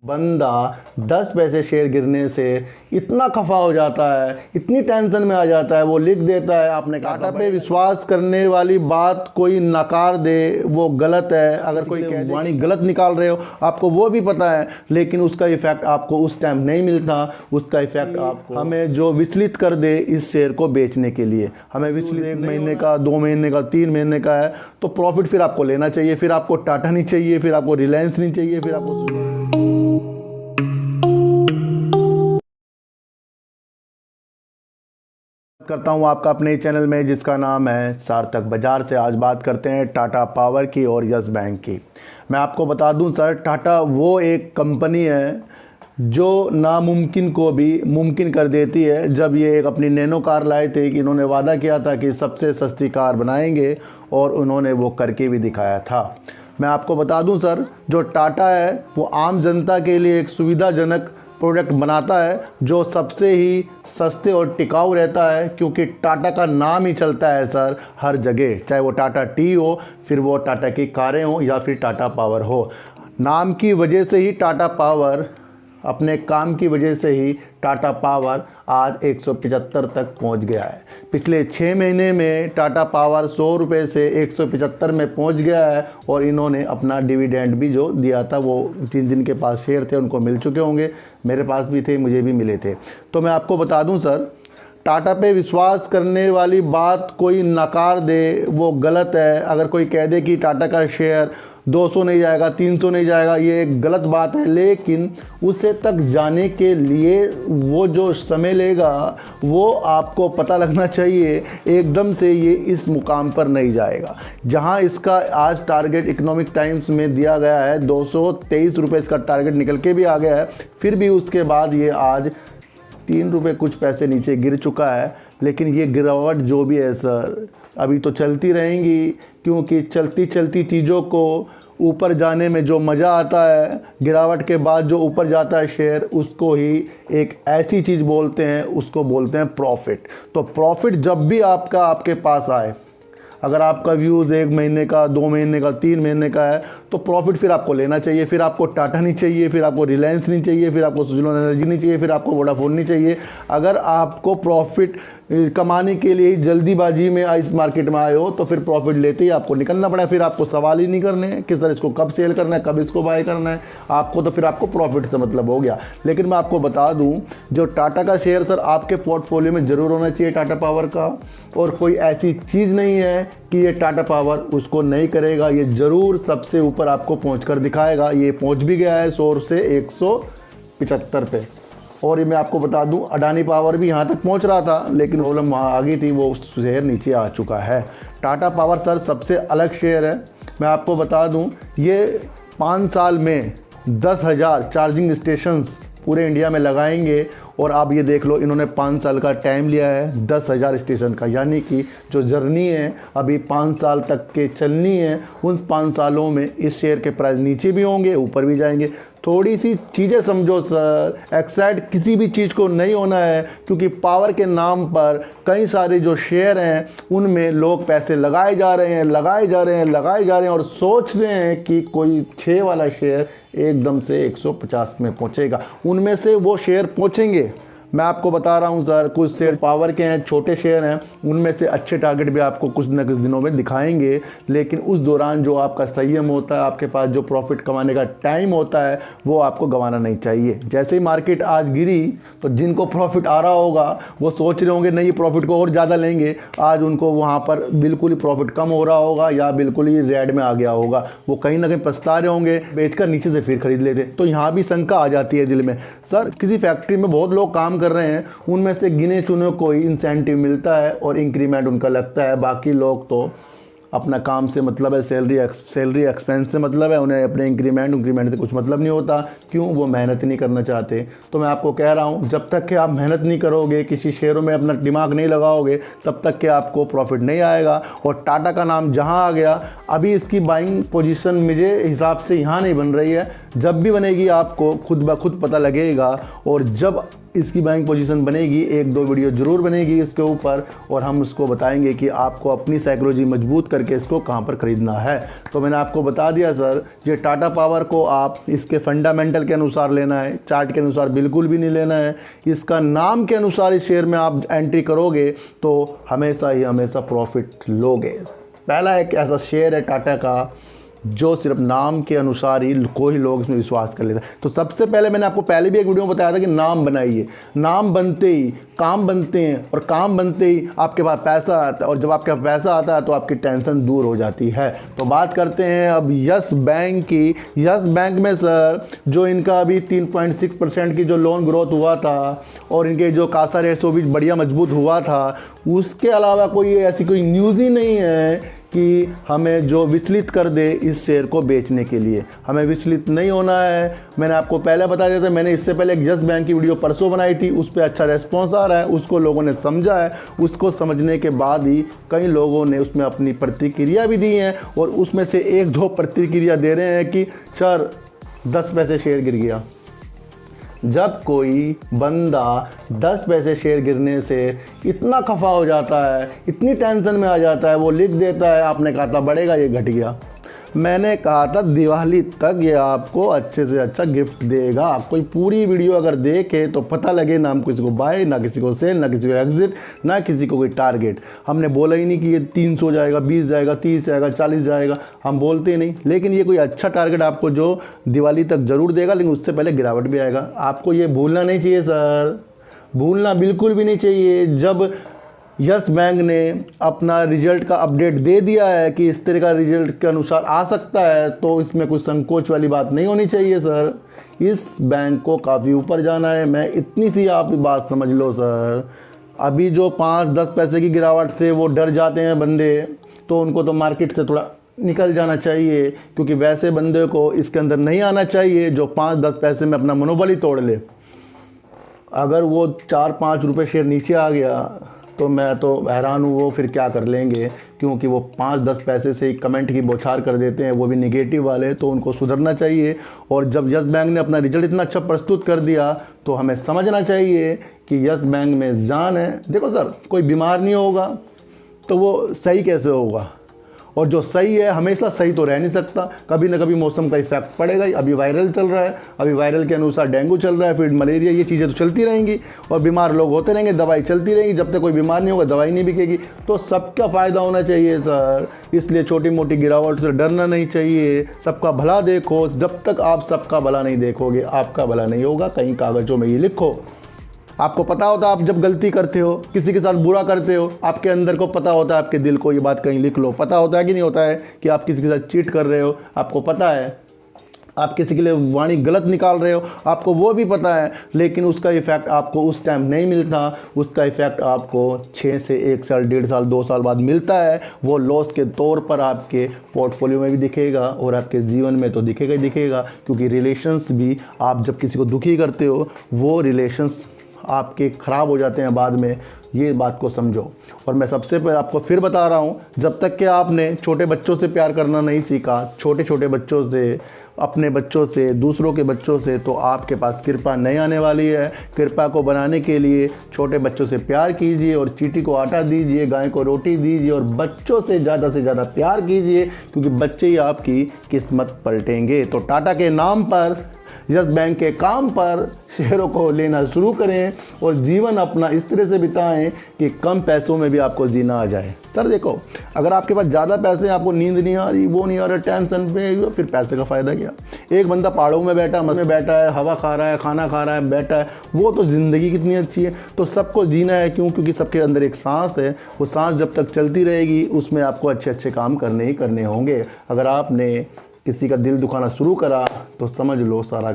बंदा 10 पैसे शेयर गिरने से इतना खफा हो जाता है, इतनी टेंशन में आ जाता है, वो लिख देता है आपने टाटा पे विश्वास करने वाली बात कोई नकार दे वो गलत है। अगर कोई वाणी गलत निकाल रहे हो आपको वो भी पता है, लेकिन उसका इफेक्ट आपको उस टाइम नहीं मिलता। उसका इफेक्ट आपको हमें जो विचलित कर दे इस शेयर को बेचने के लिए, हमें विचलित 1 महीने का, 2 महीने का, 3 महीने का है तो प्रॉफिट फिर आपको लेना चाहिए। फिर आपको टाटा नहीं चाहिए, फिर आपको रिलायंस नहीं चाहिए, फिर आपको करता हूं आपका अपने चैनल में जिसका नाम है सार्थक बाजार से। आज बात करते हैं टाटा पावर की और यस बैंक की। मैं आपको बता दूं सर, टाटा वो एक कंपनी है जो नामुमकिन को भी मुमकिन कर देती है। जब ये एक अपनी नैनो कार लाए थे कि इन्होंने वादा किया था कि सबसे सस्ती कार बनाएंगे और उन्होंने वो करके भी दिखाया था। मैं आपको बता दूं सर, जो टाटा है वो आम जनता के लिए एक सुविधाजनक प्रोडक्ट बनाता है जो सबसे ही सस्ते और टिकाऊ रहता है, क्योंकि टाटा का नाम ही चलता है सर हर जगह, चाहे वो टाटा टी हो, फिर वो टाटा की कारें हो या फिर टाटा पावर हो। नाम की वजह से ही टाटा पावर, अपने काम की वजह से ही टाटा पावर आज 175 तक पहुंच गया है। पिछले 6 महीने में टाटा पावर 100 रुपये से 175 में पहुंच गया है और इन्होंने अपना डिविडेंड भी जो दिया था वो जिन के पास शेयर थे उनको मिल चुके होंगे। मेरे पास भी थे, मुझे भी मिले थे। तो मैं आपको बता दूं सर, टाटा पे विश्वास करने वाली बात कोई नकार दे वो गलत है। अगर कोई कह दे कि टाटा का शेयर 200 नहीं जाएगा, 300 नहीं जाएगा, ये एक गलत बात है। लेकिन उसे तक जाने के लिए वो जो समय लेगा वो आपको पता लगना चाहिए। एकदम से ये इस मुकाम पर नहीं जाएगा। जहां इसका आज टारगेट इकोनॉमिक टाइम्स में दिया गया है 223 रुपये इसका टारगेट निकल के भी आ गया है, फिर भी उसके बाद ये आज 3 रुपये कुछ पैसे नीचे गिर चुका है। लेकिन ये गिरावट जो भी है सर अभी तो चलती रहेंगी, क्योंकि चलती चलती चीज़ों को ऊपर जाने में जो मज़ा आता है, गिरावट के बाद जो ऊपर जाता है शेयर, उसको ही एक ऐसी चीज़ बोलते हैं, उसको बोलते हैं प्रॉफिट। तो प्रॉफिट जब भी आपके पास आए, अगर आपका व्यूज़ 1 महीने का, 2 महीने का, 3 महीने का है तो प्रॉफिट फिर आपको लेना चाहिए। फिर आपको टाटा नहीं चाहिए, फिर आपको रिलायंस नहीं चाहिए, फिर आपको सुज़लोन एनर्जी नहीं चाहिए, फिर आपको वोडाफोन नहीं चाहिए। अगर आपको प्रॉफिट कमाने के लिए जल्दीबाजी में इस मार्केट में आए हो तो फिर प्रॉफिट लेते ही आपको निकलना पड़ा। फिर आपको सवाल ही नहीं करने कि सर इसको कब सेल करना है, कब इसको बाय करना है, आपको तो फिर आपको प्रॉफिट से मतलब हो गया। लेकिन मैं आपको बता दूं, जो टाटा का शेयर सर आपके पोर्टफोलियो में ज़रूर होना चाहिए टाटा पावर का, और कोई ऐसी चीज़ नहीं है कि ये टाटा पावर उसको नहीं करेगा। ये ज़रूर सबसे ऊपर आपको पहुँच कर दिखाएगा। ये पहुँच भी गया है 100 से 175 पे। और ये मैं आपको बता दूं, अडानी पावर भी यहाँ तक पहुँच रहा था, लेकिन प्रॉब्लम वहाँ आ गई थी, वो शेयर नीचे आ चुका है। टाटा पावर सर सबसे अलग शेयर है। मैं आपको बता दूं, ये 5 साल में 10,000 चार्जिंग स्टेशंस पूरे इंडिया में लगाएंगे। और आप ये देख लो, इन्होंने 5 साल का टाइम लिया है 10,000 स्टेशन का, यानी कि जो जर्नी है अभी 5 साल तक के चलनी है, उन 5 सालों में इस शेयर के प्राइस नीचे भी होंगे, ऊपर भी जाएंगे। थोड़ी सी चीज़ें समझो सर, एक्साइट किसी भी चीज़ को नहीं होना है, क्योंकि पावर के नाम पर कई सारे जो शेयर हैं उनमें लोग पैसे लगाए जा रहे हैं और सोच रहे हैं कि कोई 6 वाला शेयर एकदम से 150 में पहुंचेगा। उनमें से वो शेयर पहुंचेंगे। मैं आपको बता रहा हूं सर, कुछ शेयर पावर के हैं, छोटे शेयर हैं, उनमें से अच्छे टारगेट भी आपको कुछ न कुछ दिनों में दिखाएंगे। लेकिन उस दौरान जो आपका संयम होता है, आपके पास जो प्रॉफिट कमाने का टाइम होता है, वो आपको गंवाना नहीं चाहिए। जैसे ही मार्केट आज गिरी तो जिनको प्रॉफिट आ रहा होगा वो सोच रहे होंगे नहीं प्रॉफिट को और ज़्यादा लेंगे। आज उनको वहाँ पर बिल्कुल ही प्रॉफिट कम हो रहा होगा या बिल्कुल ही रेड में आ गया होगा, वो कहीं ना कहीं पछता रहे होंगे, बेचकर नीचे से फिर खरीद लेते। तो यहाँ भी शंका आ जाती है दिल में। सर किसी फैक्ट्री में बहुत लोग काम कर रहे हैं, उनमें से गिने चुने को ही इंसेंटिव मिलता है और इंक्रीमेंट उनका लगता है। बाकी लोग तो अपना काम से मतलब है, सैलरी एक्सपेंस से मतलब है, उन्हें अपने इंक्रीमेंट से कुछ मतलब नहीं होता। क्यों? वो मेहनत नहीं करना चाहते। तो मैं आपको कह रहा हूँ, जब तक कि आप मेहनत नहीं करोगे, किसी शेयरों में अपना दिमाग नहीं लगाओगे, तब तक कि आपको प्रॉफिट नहीं आएगा। और टाटा का नाम जहाँ आ गया, अभी इसकी बाइंग पोजीशन मेरे हिसाब से यहाँ नहीं बन रही है। जब भी बनेगी आपको खुद ब खुद पता लगेगा। और जब इसकी बाइंग पोजीशन बनेगी, एक दो वीडियो ज़रूर बनेगी इसके ऊपर, और हम उसको बताएंगे कि आपको अपनी साइकोलॉजी मजबूत करके इसको कहाँ पर ख़रीदना है। तो मैंने आपको बता दिया सर, ये टाटा पावर को आप इसके फंडामेंटल के अनुसार लेना है, चार्ट के अनुसार बिल्कुल भी नहीं लेना है। इसका नाम के अनुसार इस शेयर में आप एंट्री करोगे तो हमेशा ही हमेशा प्रॉफिट लोगे। पहला एक ऐसा शेयर है टाटा का जो सिर्फ नाम के अनुसार ही कोई लोग इसमें विश्वास कर लेते हैं। तो सबसे पहले मैंने आपको पहले भी एक वीडियो में बताया था कि नाम बनाइए, नाम बनते ही काम बनते हैं, और काम बनते ही आपके पास पैसा आता है, और जब आपके पास पैसा आता है तो आपकी टेंशन दूर हो जाती है। तो बात करते हैं अब यस बैंक की। यस बैंक में सर जो इनका अभी 3.6% की जो लोन ग्रोथ हुआ था और इनके जो कासा रेशो भी बढ़िया मजबूत हुआ था, उसके अलावा कोई ऐसी कोई न्यूज़ ही नहीं है कि हमें जो विचलित कर दे इस शेयर को बेचने के लिए। हमें विचलित नहीं होना है। मैंने आपको पहले बता दिया था, मैंने इससे पहले एक यस बैंक की वीडियो परसों बनाई थी, उस पर अच्छा रेस्पॉन्स आ रहा है, उसको लोगों ने समझा है। उसको समझने के बाद ही कई लोगों ने उसमें अपनी प्रतिक्रिया भी दी हैं, और उसमें से एक दो प्रतिक्रिया दे रहे हैं कि सर 10 पैसे शेयर गिर गया। जब कोई बंदा 10 पैसे शेयर गिरने से इतना खफा हो जाता है, इतनी टेंशन में आ जाता है, वो लिख देता है आपने कहा था बढ़ेगा, ये घट गया। मैंने कहा था दिवाली तक ये आपको अच्छे से अच्छा गिफ्ट देगा। कोई पूरी वीडियो अगर देखे तो पता लगे ना हम किसी को बाय, ना किसी को सेल, ना किसी को एग्जिट, ना किसी को कोई टारगेट। हमने बोला ही नहीं कि ये 300 जाएगा, 20 जाएगा, 30 जाएगा, 40 जाएगा, हम बोलते नहीं। लेकिन ये कोई अच्छा टारगेट आपको जो दिवाली तक ज़रूर देगा, लेकिन उससे पहले गिरावट भी आएगा। आपको ये भूलना नहीं चाहिए सर, भूलना बिल्कुल भी नहीं चाहिए। जब यस बैंक ने अपना रिजल्ट का अपडेट दे दिया है कि इस तरह का रिजल्ट के अनुसार आ सकता है, तो इसमें कुछ संकोच वाली बात नहीं होनी चाहिए सर। इस बैंक को काफ़ी ऊपर जाना है। मैं इतनी सी आप बात समझ लो सर, अभी जो 5-10 पैसे की गिरावट से वो डर जाते हैं बंदे, तो उनको तो मार्केट से थोड़ा निकल जाना चाहिए, क्योंकि वैसे बंदे को इसके अंदर नहीं आना चाहिए जो 5-10 पैसे में अपना मनोबल ही तोड़ ले। अगर वो 4-5 रुपये शेयर नीचे आ गया तो मैं तो हैरान हूँ वो फिर क्या कर लेंगे, क्योंकि वो 5-10 पैसे से कमेंट की बौछार कर देते हैं, वो भी निगेटिव वाले। तो उनको सुधरना चाहिए। और जब यस बैंक ने अपना रिजल्ट इतना अच्छा प्रस्तुत कर दिया तो हमें समझना चाहिए कि यस बैंक में जान है। देखो सर, कोई बीमार नहीं होगा तो वो सही कैसे होगा, और जो सही है हमेशा सही तो रह नहीं सकता, कभी ना कभी मौसम का इफेक्ट पड़ेगा ही। अभी वायरल चल रहा है, अभी वायरल के अनुसार डेंगू चल रहा है, फिर मलेरिया, ये चीज़ें तो चलती रहेंगी और बीमार लोग होते रहेंगे, दवाई चलती रहेगी। जब तक कोई बीमार नहीं होगा दवाई नहीं बिकेगी। तो सबका फ़ायदा होना चाहिए सर, इसलिए छोटी मोटी गिरावट से डरना नहीं चाहिए। सबका भला देखो, जब तक आप सबका भला नहीं देखोगे आपका भला नहीं होगा। कहीं कागज़ों में ये लिखो। आपको पता होता है आप जब गलती करते हो, किसी के साथ बुरा करते हो, आपके अंदर को पता होता है, आपके दिल को ये बात कहीं लिख लो। पता होता है कि नहीं होता है कि आप किसी के साथ चीट कर रहे हो, आपको पता है। आप किसी के लिए वाणी गलत निकाल रहे हो, आपको वो भी पता है, लेकिन उसका इफ़ेक्ट आपको उस टाइम नहीं मिलता। उसका इफ़ेक्ट आपको 6 से 1 साल, 1.5 साल, 2 साल बाद मिलता है। वो लॉस के तौर पर आपके पोर्टफोलियो में भी दिखेगा और आपके जीवन में तो दिखेगा ही दिखेगा। क्योंकि रिलेशंस भी, आप जब किसी को दुखी करते हो वो रिलेशंस आपके ख़राब हो जाते हैं बाद में। ये बात को समझो। और मैं सबसे पहले आपको फिर बता रहा हूँ, जब तक कि आपने छोटे बच्चों से प्यार करना नहीं सीखा, छोटे छोटे बच्चों से, अपने बच्चों से, दूसरों के बच्चों से, तो आपके पास कृपा नहीं आने वाली है। कृपा को बनाने के लिए छोटे बच्चों से प्यार कीजिए और चींटी को आटा दीजिए, गाय को रोटी दीजिए और बच्चों से ज़्यादा प्यार कीजिए, क्योंकि बच्चे ही आपकी किस्मत पलटेंगे। तो टाटा के नाम पर, यस बैंक के काम पर शेयरों को लेना शुरू करें और जीवन अपना इस तरह से बिताएं कि कम पैसों में भी आपको जीना आ जाए। सर देखो, अगर आपके पास ज़्यादा पैसे हैं, आपको नींद नहीं आ रही, वो नहीं आ रहा, टेंशन पे, फिर पैसे का फ़ायदा क्या। एक बंदा पहाड़ों में बैठा, मस्त में बैठा है, हवा खा रहा है, खाना खा रहा है, बैठा है, वो तो ज़िंदगी कितनी अच्छी है। तो सबको जीना है, क्यों? क्योंकि सबके अंदर एक सांस है। वो सांस जब तक चलती रहेगी उसमें आपको अच्छे काम करने ही करने होंगे। अगर आपने किसी का दिल दुखाना शुरू करा तो समझ लो सारा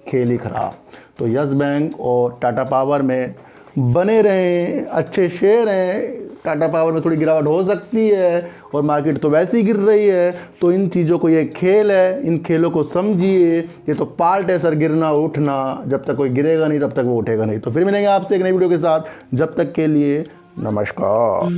खेल ही खराब। तो यस बैंक और टाटा पावर में बने रहें, अच्छे शेयर हैं। टाटा पावर में थोड़ी गिरावट हो सकती है और मार्केट तो वैसे ही गिर रही है। तो इन चीज़ों को, ये खेल है, इन खेलों को समझिए। ये तो पार्ट है सर, गिरना उठना। जब तक कोई गिरेगा नहीं तब तक वो उठेगा नहीं। तो फिर मिलेंगे आपसे एक नई वीडियो के साथ। जब तक के लिए नमस्कार।